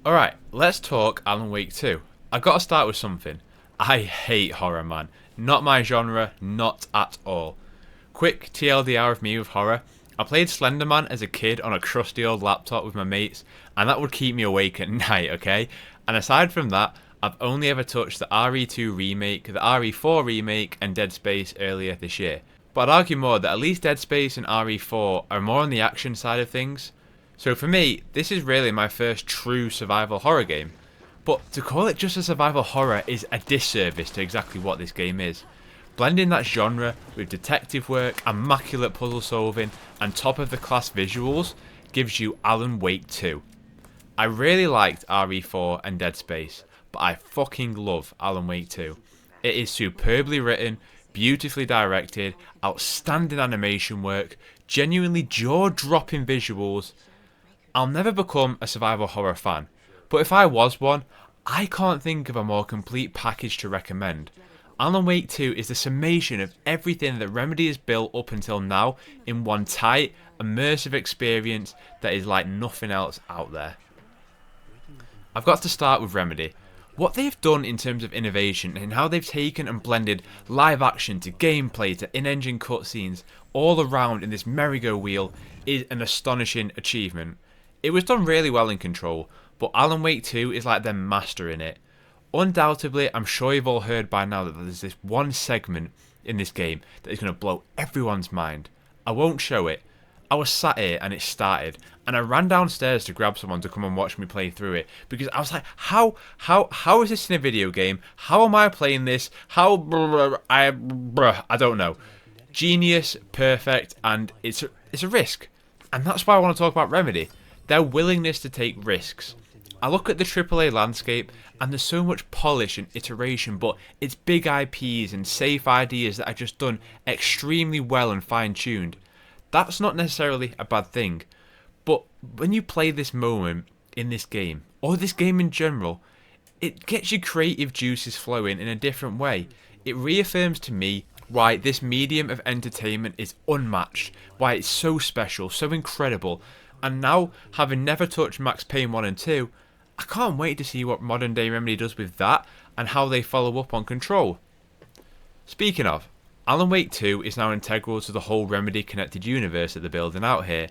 Alright, let's talk Alan Wake 2. I gotta start with something. I hate horror, man. Not my genre, not at all. Quick TLDR of me with horror. I played Slenderman as a kid on a crusty old laptop with my mates, and that would keep me awake at night, okay? And aside from that, I've only ever touched the RE2 remake, the RE4 remake, and Dead Space earlier this year. But I'd argue more that at least Dead Space and RE4 are more on the action side of things. So for me, this is really my first true survival horror game. But to call it just a survival horror is a disservice to exactly what this game is. Blending that genre with detective work, immaculate puzzle solving, and top of the class visuals gives you Alan Wake 2. I really liked RE4 and Dead Space, but I fucking love Alan Wake 2. It is superbly written, beautifully directed, outstanding animation work, genuinely jaw-dropping visuals. I'll never become a survival horror fan, but if I was one, I can't think of a more complete package to recommend. Alan Wake 2 is the summation of everything that Remedy has built up until now in one tight, immersive experience that is like nothing else out there. I've got to start with Remedy. What they've done in terms of innovation and how they've taken and blended live action to gameplay to in-engine cutscenes all around in this merry-go-wheel is an astonishing achievement. It was done really well in Control, but Alan Wake 2 is like they're mastering it. Undoubtedly, I'm sure you've all heard by now that there's this one segment in this game that is going to blow everyone's mind. I won't show it. I was sat here and it started, and I ran downstairs to grab someone to come and watch me play through it because I was like, how is this in a video game? How am I playing this? I don't know. Genius, perfect, and it's a risk, and that's why I want to talk about Remedy. Their willingness to take risks. I look at the AAA landscape and there's so much polish and iteration, but it's big IPs and safe ideas that are just done extremely well and fine-tuned. That's not necessarily a bad thing, but when you play this moment in this game, or this game in general, it gets your creative juices flowing in a different way. It reaffirms to me why this medium of entertainment is unmatched, why it's so special, so incredible, and now, having never touched Max Payne 1 and 2, I can't wait to see what modern day Remedy does with that and how they follow up on Control. Speaking of, Alan Wake 2 is now integral to the whole Remedy connected universe that they're building out here,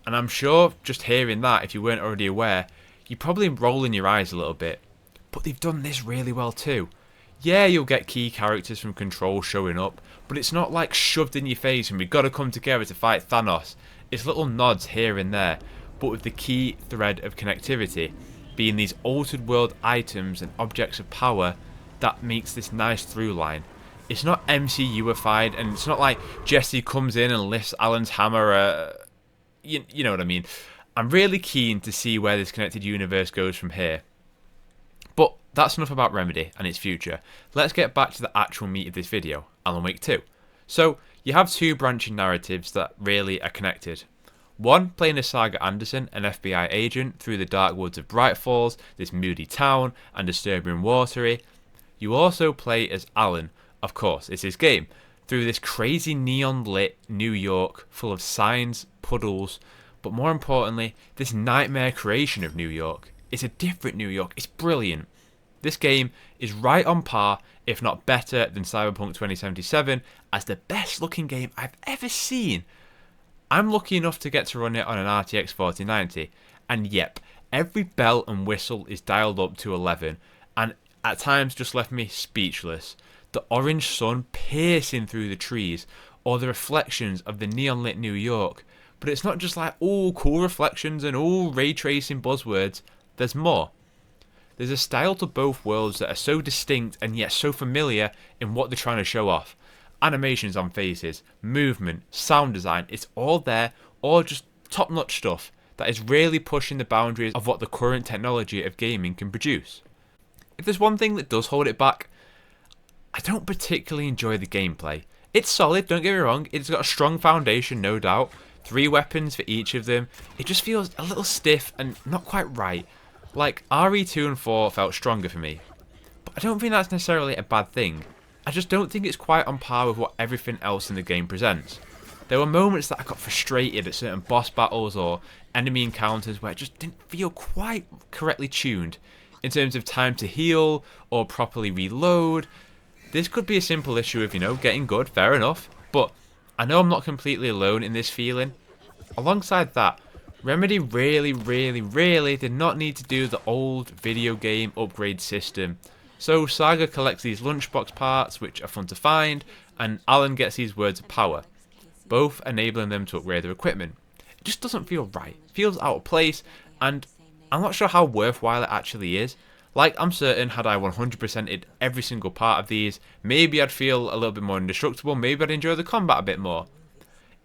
and I'm sure just hearing that, if you weren't already aware, you're probably rolling your eyes a little bit. But they've done this really well too. Yeah, you'll get key characters from Control showing up, but it's not like shoved in your face and we've got to come together to fight Thanos. It's little nods here and there, but with the key thread of connectivity being these altered world items and objects of power that makes this nice through line. It's not MCU-ified, and it's not like Jesse comes in and lifts Alan's hammer. You know what I mean. I'm really keen to see where this connected universe goes from here. But that's enough about Remedy and its future. Let's get back to the actual meat of this video, Alan Wake 2. So, you have two branching narratives that really are connected. One, playing as Saga Anderson, an FBI agent, through the dark woods of Bright Falls, this moody town, and disturbing watery. You also play as Alan, of course, it's his game, through this crazy neon-lit New York, full of signs, puddles, but more importantly, this nightmare creation of New York. It's a different New York, it's brilliant. This game is right on par, if not better, than Cyberpunk 2077 as the best looking game I've ever seen. I'm lucky enough to get to run it on an RTX 4090, and yep, every bell and whistle is dialed up to 11, and at times just left me speechless. The orange sun piercing through the trees, or the reflections of the neon lit New York. But it's not just like, oh, cool reflections and oh, ray tracing buzzwords. There's more. There's a style to both worlds that are so distinct and yet so familiar in what they're trying to show off. Animations on faces, movement, sound design, it's all there, all just top-notch stuff that is really pushing the boundaries of what the current technology of gaming can produce. If there's one thing that does hold it back, I don't particularly enjoy the gameplay. It's solid, don't get me wrong, it's got a strong foundation, no doubt, 3 weapons for each of them. It just feels a little stiff and not quite right. Like, RE2 and 4 felt stronger for me. But I don't think that's necessarily a bad thing. I just don't think it's quite on par with what everything else in the game presents. There were moments that I got frustrated at certain boss battles or enemy encounters where it just didn't feel quite correctly tuned in terms of time to heal or properly reload. This could be a simple issue of, getting good, fair enough, but I know I'm not completely alone in this feeling. Alongside that, Remedy really did not need to do the old video game upgrade system. So Saga collects these lunchbox parts, which are fun to find, and Alan gets these words of power, both enabling them to upgrade their equipment. It just doesn't feel right. It feels out of place, and I'm not sure how worthwhile it actually is. Like, I'm certain had I 100%ed every single part of these, maybe I'd feel a little bit more indestructible, maybe I'd enjoy the combat a bit more.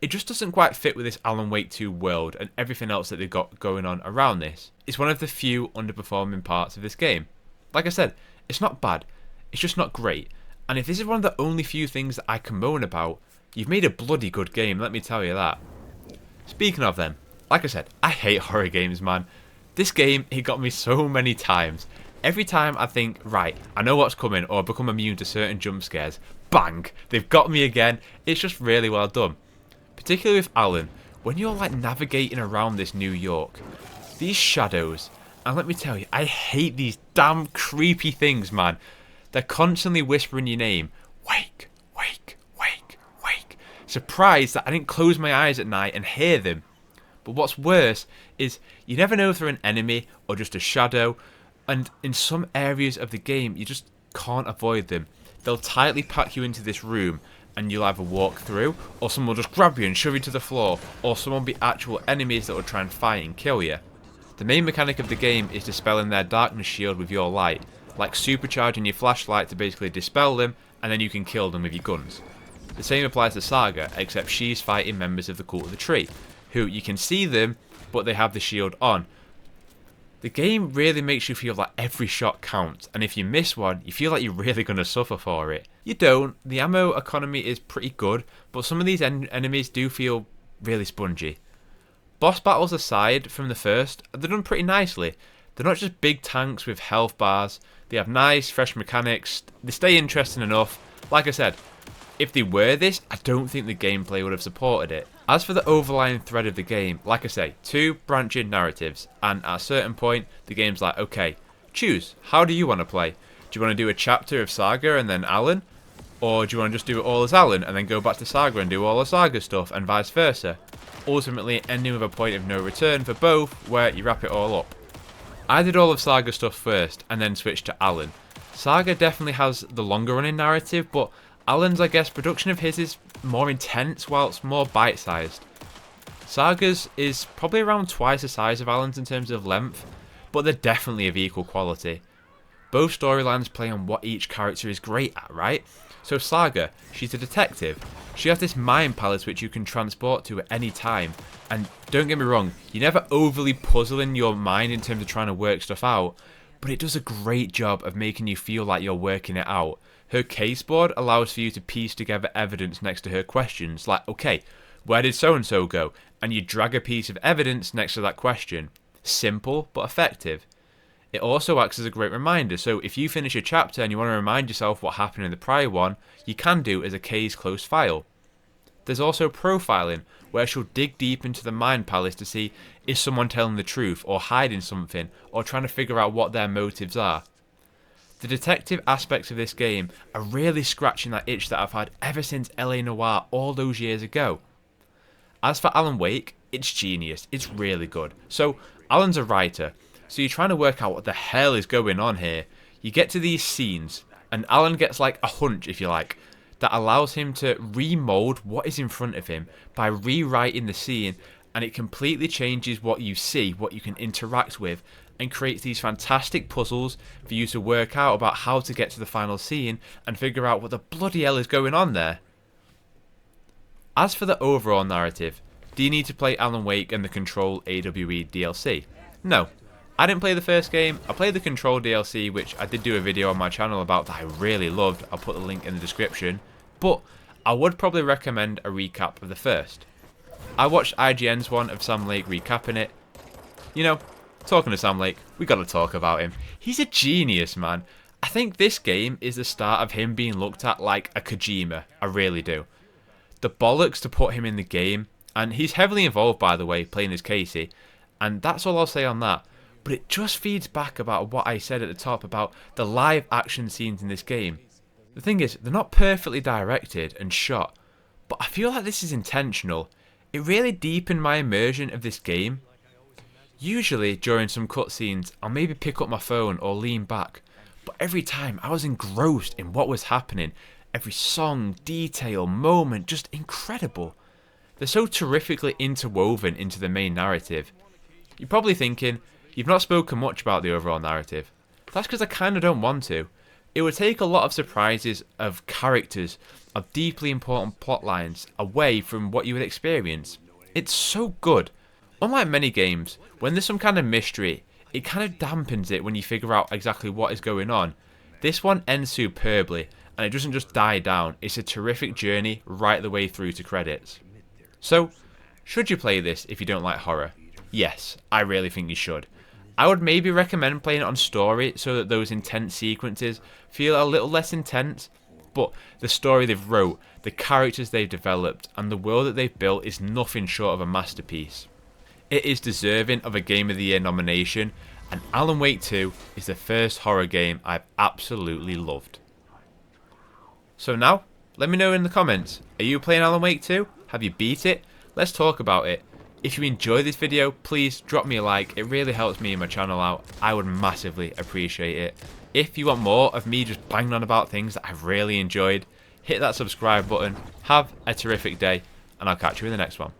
It just doesn't quite fit with this Alan Wake 2 world and everything else that they've got going on around this. It's one of the few underperforming parts of this game. Like I said, it's not bad, it's just not great. And if this is one of the only few things that I can moan about, you've made a bloody good game, let me tell you that. Speaking of them, like I said, I hate horror games, man. This game, it got me so many times. Every time I think, right, I know what's coming, or become immune to certain jump scares, bang, they've got me again. It's just really well done. Particularly with Alan, when you're like navigating around this New York, these shadows, and let me tell you, I hate these damn creepy things, man. They're constantly whispering your name. Wake, wake, wake, wake. Surprised that I didn't close my eyes at night and hear them. But what's worse is you never know if they're an enemy or just a shadow, and in some areas of the game you just can't avoid them. They'll tightly pack you into this room and you'll either walk through, or someone will just grab you and shove you to the floor, or someone will be actual enemies that will try and fight and kill you. The main mechanic of the game is dispelling their darkness shield with your light, like supercharging your flashlight to basically dispel them, and then you can kill them with your guns. The same applies to Saga, except she's fighting members of the Cult of the Tree, who you can see them, but they have the shield on. The game really makes you feel like every shot counts, and if you miss one, you feel like you're really going to suffer for it. You don't. The ammo economy is pretty good, but some of these enemies do feel really spongy. Boss battles aside from the first, they're done pretty nicely. They're not just big tanks with health bars, they have nice, fresh mechanics, they stay interesting enough. Like I said, if they were this, I don't think the gameplay would have supported it. As for the overlying thread of the game, like I say, two branching narratives, and at a certain point, the game's like, okay, choose, how do you want to play? Do you want to do a chapter of Saga and then Alan? Or do you want to just do it all as Alan and then go back to Saga and do all the Saga stuff and vice versa? Ultimately ending with a point of no return for both, where you wrap it all up. I did all of Saga stuff first and then switched to Alan. Saga definitely has the longer running narrative, but Alan's, I guess, production of his is more intense whilst more bite-sized. Saga's is probably around twice the size of Alan's in terms of length, but they're definitely of equal quality. Both storylines play on what each character is great at, right? So Saga, she's a detective. She has this mind palace which you can transport to at any time. And don't get me wrong, you're never overly puzzling your mind in terms of trying to work stuff out, but it does a great job of making you feel like you're working it out. Her case board allows for you to piece together evidence next to her questions, like, okay, where did so-and-so go? And you drag a piece of evidence next to that question. Simple, but effective. It also acts as a great reminder, so if you finish a chapter and you want to remind yourself what happened in the prior one, you can do as a case closed file. There's also profiling, where she'll dig deep into the mind palace to see is someone telling the truth, or hiding something, or trying to figure out what their motives are. The detective aspects of this game are really scratching that itch that I've had ever since LA Noire all those years ago. As for Alan Wake, it's genius, it's really good. So, Alan's a writer, so you're trying to work out what the hell is going on here. You get to these scenes, and Alan gets like a hunch, if you like, that allows him to remold what is in front of him by rewriting the scene, and it completely changes what you see, what you can interact with, and creates these fantastic puzzles for you to work out about how to get to the final scene and figure out what the bloody hell is going on there. As for the overall narrative, do you need to play Alan Wake and the Control AWE DLC? No. I didn't play the first game, I played the Control DLC, which I did do a video on my channel about that I really loved, I'll put the link in the description, but I would probably recommend a recap of the first. I watched IGN's one of Sam Lake recapping it. You know, talking to Sam Lake, we gotta talk about him. He's a genius, man. I think this game is the start of him being looked at like a Kojima, I really do. The bollocks to put him in the game, and he's heavily involved by the way, playing as Casey, And that's all I'll say on that. But it just feeds back about what I said at the top about the live action scenes in this game. The thing is, they're not perfectly directed and shot, but I feel like this is intentional. It really deepened my immersion of this game. Usually, during some cutscenes, I'll maybe pick up my phone or lean back, but every time I was engrossed in what was happening. Every song, detail, moment, just incredible. They're so terrifically interwoven into the main narrative. You're probably thinking, you've not spoken much about the overall narrative. That's because I kind of don't want to. It would take a lot of surprises of characters, of deeply important plot lines, away from what you would experience. It's so good. Unlike many games, when there's some kind of mystery, it kind of dampens it when you figure out exactly what is going on. This one ends superbly, and it doesn't just die down, it's a terrific journey right the way through to credits. So, should you play this if you don't like horror? Yes, I really think you should. I would maybe recommend playing it on story so that those intense sequences feel a little less intense, but the story they've wrote, the characters they've developed, and the world that they've built is nothing short of a masterpiece. It is deserving of a Game of the Year nomination, and Alan Wake 2 is the first horror game I've absolutely loved. So now, let me know in the comments, are you playing Alan Wake 2? Have you beat it? Let's talk about it. If you enjoyed this video, please drop me a like, it really helps me and my channel out. I would massively appreciate it. If you want more of me just banging on about things that I've really enjoyed, hit that subscribe button. Have a terrific day, and I'll catch you in the next one.